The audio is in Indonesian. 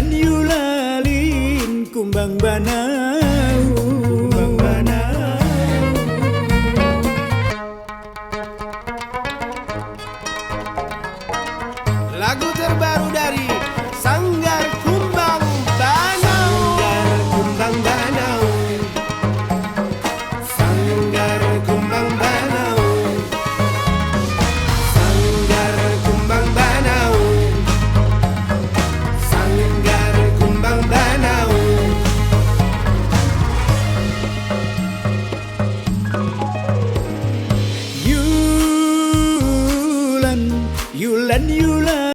Yulan yulalin kumbang banau, kumbang banau. Lagu terbaru dari Sanggar Kumbang Banau. Sanggar kumbang banau, Sanggar Kumbang Banau. sanggar kumbang banau, Sanggar Kumbang Banau. yulan yulan yulan.